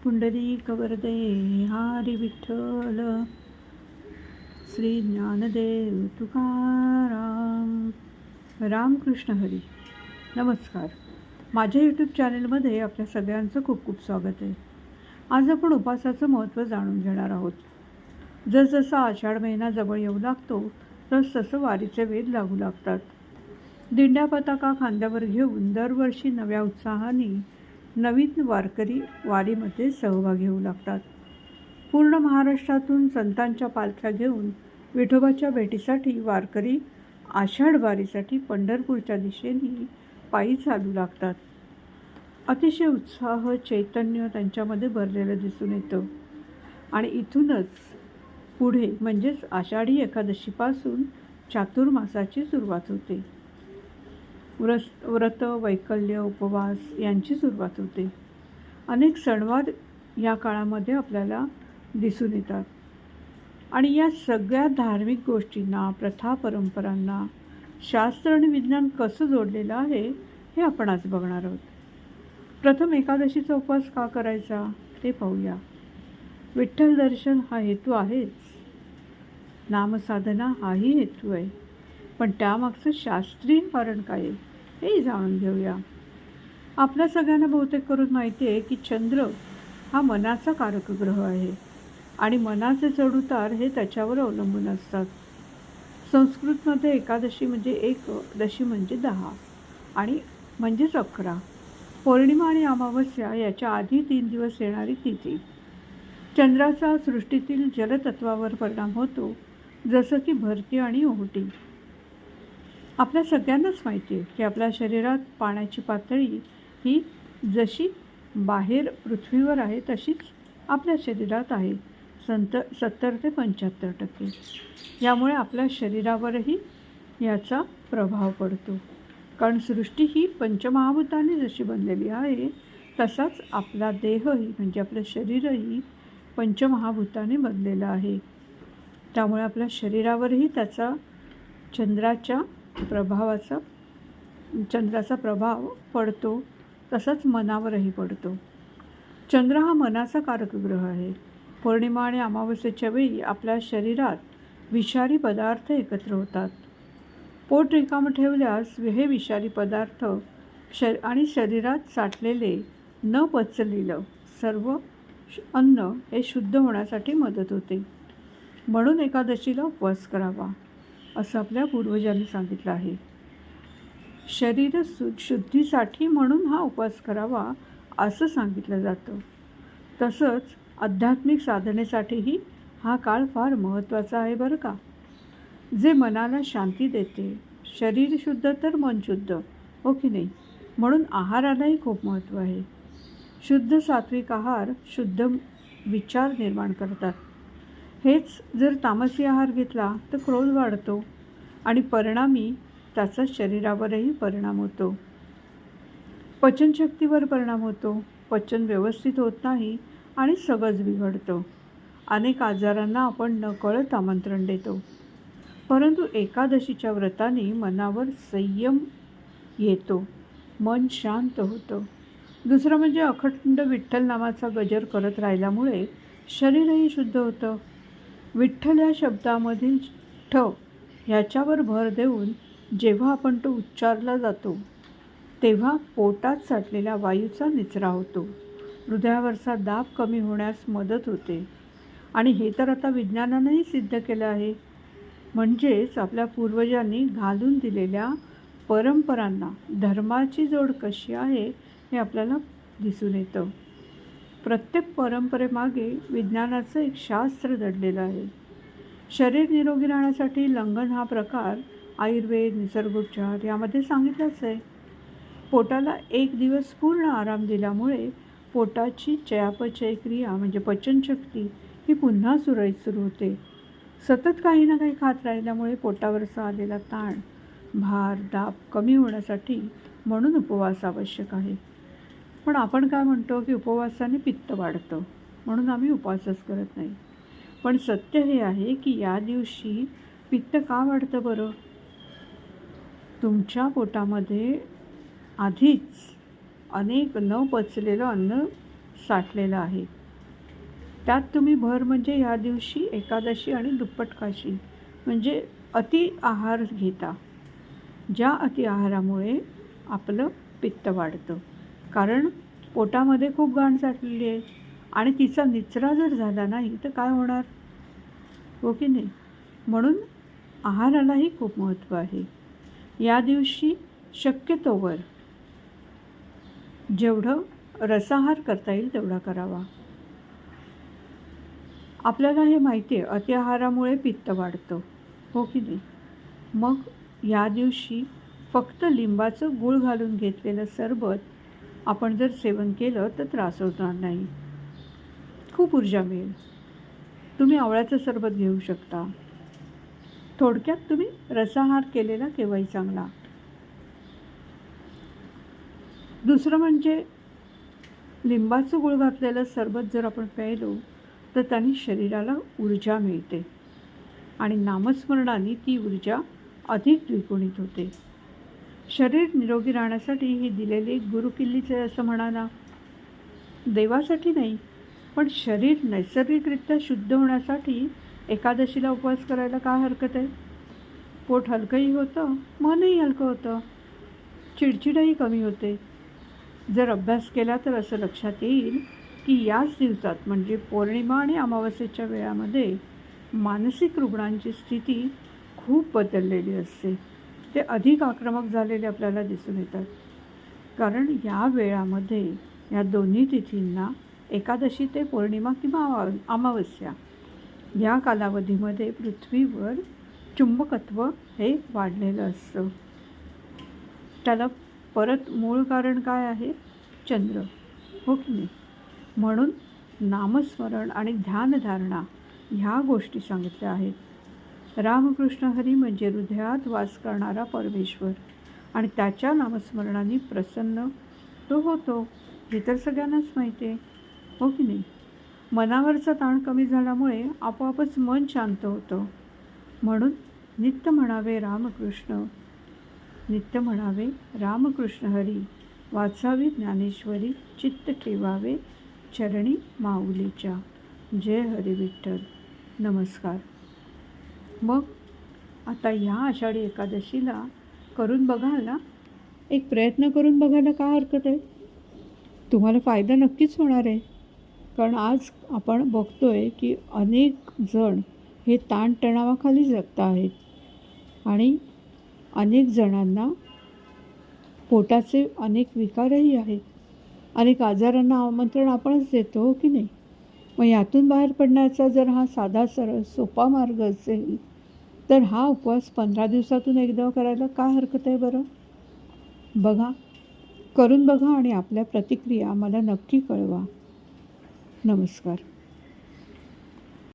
पुंडरीकवरदे हरी विठ्ठल श्री ज्ञानदेव तुकाराम. रामकृष्ण हरी. नमस्कार. माझ्या यूट्यूब चॅनलमध्ये आपल्या सगळ्यांचं खूप खूप स्वागत आहे. आज आपण उपासाचं महत्त्व जाणून घेणार आहोत. जसजसा आषाढ महिना जवळ येऊ लागतो तसतसं वारीचे वेध लागू लागतात. दिंड्या पताका खांद्यावर घेऊन दरवर्षी नव्या उत्साहाने नवीन वारकरी वारीमध्ये सहभागी होऊ लागतात. पूर्ण महाराष्ट्रातून संतांच्या पालख्या घेऊन विठोबाच्या भेटीसाठी वारकरी आषाढ वारीसाठी पंढरपूरच्या दिशेने पायी चालू लागतात. अतिशय उत्साह चैतन्य त्यांच्यामध्ये भरलेलं दिसून येतं. आणि इथूनच पुढे म्हणजेच आषाढी एकादशीपासून चातुर्मासाची सुरुवात होते. व्रत वैकल्य उपवास यांची सुरुवात होते. अनेक सणवार या काळामध्ये आपल्याला दिसून येतात. आणि या सगळ्या धार्मिक गोष्टींना प्रथा परंपरांना शास्त्र आणि विज्ञान कसं जोडलेलं आहे हे आपण आज बघणार आहोत. प्रथम एकादशीचा उपवास का करायचा ते पाहूया. विठ्ठल दर्शन हा हेतू आहेच, नामसाधना हाही हेतू आहे, पण त्यामागचं शास्त्रीय कारण काय आहे हे जाणून घेऊया. आपल्या सगळ्यांना बहुतेक करून माहिती आहे की चंद्र हा मनाचा कारक ग्रह आहे आणि मनाचे चढउतार हे त्याच्यावर अवलंबून असतात. संस्कृतमध्ये एकादशी म्हणजे एक, दशी म्हणजे 10 आणि म्हणजेच 11. पौर्णिमा आणि अमावस्या याच्या आधी 3 दिवस येणारी तिथी. चंद्राचा सृष्टीतील जलतत्वावर परिणाम होतो, जसं की भरती आणि ओहोटी. आपल्या सगळ्यांनाच माहिती आहे की आपल्या शरीरात पाण्याची पातळी ही जशी बाहेर पृथ्वीवर आहे तशीच आपल्या शरीरात आहे, 70 ते 75%. यामुळे आपल्या शरीरावरही याचा प्रभाव पडतो. कारण सृष्टी ही पंचमहाभूतांनी जशी बनलेली आहे तसाच आपला देहही म्हणजे आपलं शरीरही पंचमहाभूताने बनलेलं आहे. त्यामुळे आपल्या शरीरावरही त्याचा चंद्राचा प्रभाव पडतो, तसाच मनावरही पडतो. चंद्र हा मनाचा कारक ग्रह आहे. पौर्णिमा आणि अमावस्येच्या वेळी आपल्या शरीरात विषारी पदार्थ एकत्र होतात. पोट रिकामं ठेवल्यास हे विषारी पदार्थ आणि शरीरात साठलेले न पचलेलं सर्व अन्न हे शुद्ध होण्यासाठी मदत होते. म्हणून एकादशीला उपवास करावा असं आपल्या पूर्वजांनी सांगितलं आहे. शरीर शुद्धीसाठी म्हणून हा उपवास करावा असं सांगितलं जातं. तसंच आध्यात्मिक साधनेसाठीही हा काळ फार महत्त्वाचा आहे बरं का. जे मनाला शांती देते. शरीर शुद्ध तर मन शुद्ध, हो की नाही. म्हणून आहारालाही खूप महत्त्व आहे. शुद्ध सात्विक आहार शुद्ध विचार निर्माण करतात. हेच जर तामसी आहार घेतला तर क्रोध वाढतो आणि परिणामी त्याचा शरीरावरही परिणाम होतो. पचनशक्तीवर परिणाम होतो. पचन व्यवस्थित होत नाही आणि सगळंच बिघडतं. अनेक आजारांना आपण नकळत आमंत्रण देतो. परंतु एकादशीच्या व्रताने मनावर संयम येतो, मन शांत होतं. दुसरं म्हणजे अखंड विठ्ठल नामाचा गजर करत राहिल्यामुळे शरीरही शुद्ध होतं. विठ्ठल या शब्दामधील ठ ह्याच्यावर भर देऊन जेव्हा आपण तो उच्चारला जातो तेव्हा पोटात साठलेल्या वायूचा निचरा होतो. हृदयावरचा दाब कमी होण्यास मदत होते. आणि हे तर आता विज्ञानानेही सिद्ध केलं आहे. म्हणजेच आपल्या पूर्वजांनी घालून दिलेल्या परंपरांना धर्माची जोड कशी आहे हे आपल्याला दिसून येतं. प्रत्येक परंपरेमागे विज्ञानाचं एक शास्त्र दडलेलं आहे. शरीर निरोगी राहण्यासाठी लंघन हा प्रकार आयुर्वेद निसर्गोपचार यामध्ये सांगितलंच आहे. पोटाला 1 दिवस पूर्ण आराम दिल्यामुळे पोटाची चयापचय क्रिया म्हणजे पचनशक्ती ही पुन्हा सुरळीत सुरू होते. सतत काही ना काही खात राहिल्यामुळे पोटावरचा आलेला ताण भार दाब कमी होण्यासाठी म्हणून उपवास आवश्यक आहे. पण आपण काय म्हणतो की उपवासाने पित्त वाढतं म्हणून आम्ही उपवासच करत नाही. पण सत्य हे आहे की या दिवशी पित्त का वाढतं बरं. तुमच्या पोटामध्ये आधीच अनेक न पचलेलं अन्न साठलेलं आहे. त्यात तुम्ही भर म्हणजे ह्या दिवशी एकादशी आणि दुप्पट काशी म्हणजे अति आहार घेता. ज्या अति आहारामुळे आपलं पित्त वाढतं. कारण पोटामध्ये खूप घाण साठलेली आहे आणि तिचा निचरा जर झाला नाही तर काय होणार? हो की नाही? म्हणून आहारालाही खूप महत्त्व आहे. या दिवशी शक्यतोवर जेवढं रसाहार करता येईल तेवढा करावा. आपल्याला हे माहिती आहे अति आहारामुळे पित्त वाढतं. हो की नाही? मग या दिवशी फक्त लिंबाचं गूळ घालून घेतलेलं सरबत आपण जर सेवन केलं तर त्रास होणार नाही. खूप ऊर्जा मिळेल. तुम्ही आवळ्याचं सरबत घेऊ शकता. थोडक्यात तुम्ही रसाहार केलेला केव्हाही चांगला. दुसरं म्हणजे लिंबाचं गूळ घातलेलं सरबत जर आपण प्यायलो तर त्याने शरीराला ऊर्जा मिळते आणि नामस्मरणाने ती ऊर्जा अधिक द्विगुणित होते. शरीर निरोगी राहण्यासाठी ही दिलेली गुरुकिल्लीच आहे असं म्हणा ना. देवासाठी नाही, पण शरीर नैसर्गिकरित्या शुद्ध होण्यासाठी एकादशीला उपवास करायला काय हरकत आहे? पोट हलकंही होतं, मनही हलकं होतं, चिडचिडही कमी होते. जर अभ्यास केला तर असं लक्षात येईल की याच दिवसात म्हणजे पौर्णिमा आणि अमावस्येच्या वेळामध्ये मानसिक रुग्णांची स्थिती खूप बदललेली असते. ते अधिक आक्रमक झालेले आपल्याला दिसून येतात. कारण या वेळामध्ये या दोन्ही तिथींना एकादशी ते पौर्णिमा किंवा अमावस्या या कालावधीमध्ये पृथ्वीवर चुंबकत्व हे वाढलेलं असतं. त्याला परत मूळ कारण काय आहे? चंद्र. हो की नाही? म्हणून नामस्मरण आणि ध्यानधारणा ह्या गोष्टी सांगितल्या आहेत. रामकृष्ण हरी म्हणजे हृदयात वास करणारा परमेश्वर आणि त्याच्या नामस्मरणाने प्रसन्न तो होतो. हे तर सगळ्यांनाच माहिती आहे. हो की नाही? मनावरचा ताण कमी झाल्यामुळे आपोआपच मन शांत होतं. म्हणून नित्य म्हणावे रामकृष्ण, नित्य म्हणावे रामकृष्ण हरी, वाचावी ज्ञानेश्वरी, चित्त ठेवावे चरणी माऊलीच्या. जय हरी विठ्ठल. नमस्कार. मग आता ह्या आषाढी एकादशीला करून बघाल ना. एक प्रयत्न करून बघायला काय हरकत आहे? तुम्हाला फायदा नक्कीच होणार आहे. कारण आज आपण बघतोय की अनेक जण हे ताणतणावाखाली जगत आहेत आणि अनेक जणांना पोटाचे अनेक विकारही आहेत. अनेक आजारांना आमंत्रण आपणच देतो. हो की नाही? मग यातून बाहेर पडण्याचा जर हा साधा सरळ सोपा मार्ग असेल तर हा उपवास 15 दिवसातून एकदा करायला काय हरकत आहे बरं? बघा, करून बघा आणि आपल्या प्रतिक्रिया मला नक्की कळवा. नमस्कार.